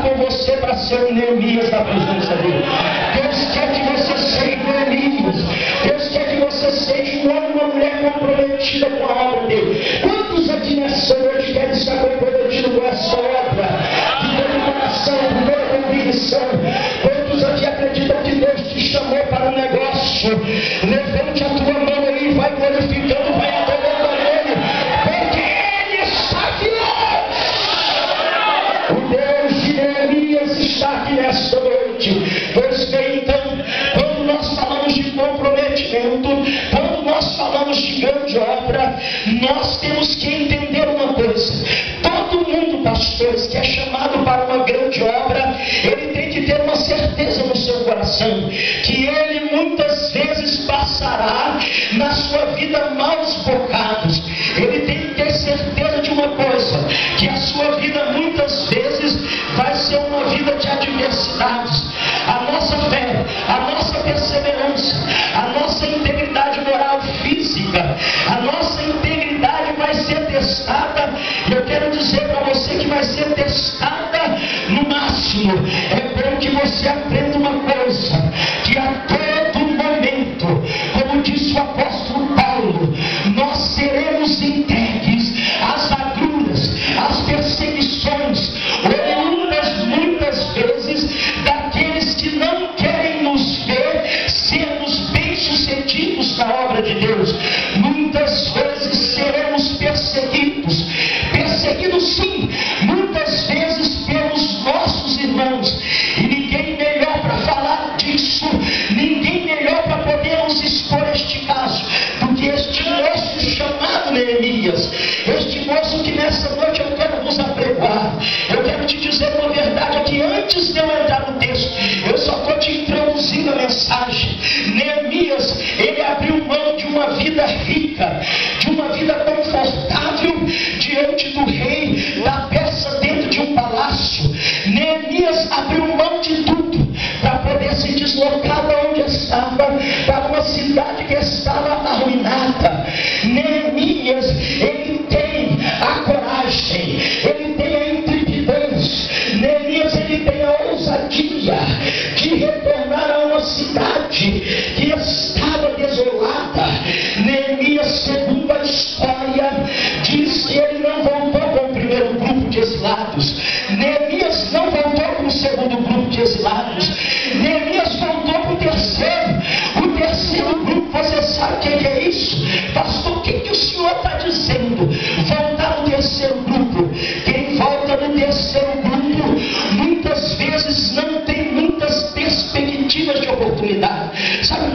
com você para ser um Neemias da presença dele. Deus quer que você seja um Neemias. Deus quer que você seja um homem, uma mulher comprometida com a obra dele. Quantos aqui nessa noite querem estar comprometidos com essa obra? De todo coração, de toda convicção. Quantos aqui acreditam que Deus te chamou para um negócio? Levante a tua mão aí e vai glorificando, vai adorando a Ele, porque Ele está aqui. O Deus de Neemias está aqui nesta noite. Pois bem, então, quando nós falamos de comprometimento, quando nós falamos de grande obra, nós temos que entender uma coisa. Todo mundo, pastores, que é chamado para uma grande obra, ele tem que ter uma certeza no seu coração, que ele muitas vezes passará na sua vida maus bocados. Ele tem que ter certeza de uma coisa, que a sua vida muitas vezes vai ser uma vida de adversidades. A nossa fé, a nossa perseverança, a nossa integridade moral física, a nossa integridade vai ser testada. E eu quero dizer para você que vai ser testada no máximo. É bom que você aprenda uma coisa, que a todo momento, como disse o apóstolo Paulo, nós seremos entregues às agruras, às perseguições, oriundas muitas vezes daqueles que não querem nos ver sermos bem-sucedidos na obra de Deus. Muitas vezes seremos perseguidos, sim, muitas vezes pelos nossos irmãos, e ninguém melhor para falar disso, ninguém melhor para podermos expor este caso do que este moço chamado Neemias, este moço que nessa noite eu quero vos apregoar. Eu quero te dizer uma verdade aqui, antes de eu entrar no texto, eu só estou te introduzindo a mensagem. Neemias, ele abriu mão de uma vida rica, de uma vida confortável diante do rei da Pérsia, dentro de um palácio. Neemias abriu mão de tudo para poder se deslocar de onde estava para uma cidade que estava arruinada. Neemias, ele tem a coragem, ele tem a intrepidez. Neemias, ele tem a ousadia de retornar a uma cidade que estava desolada. Neemias, segundo a história, diz que ele não voltou com o primeiro grupo de exilados. Neemias não voltou com o segundo grupo de exilados. Neemias voltou com o terceiro. O terceiro grupo, você sabe o que é isso? Pastor, o que o senhor está dizendo? Voltar no terceiro grupo. Quem volta no terceiro grupo, muitas vezes não tem muitas perspectivas de oportunidade. Sabe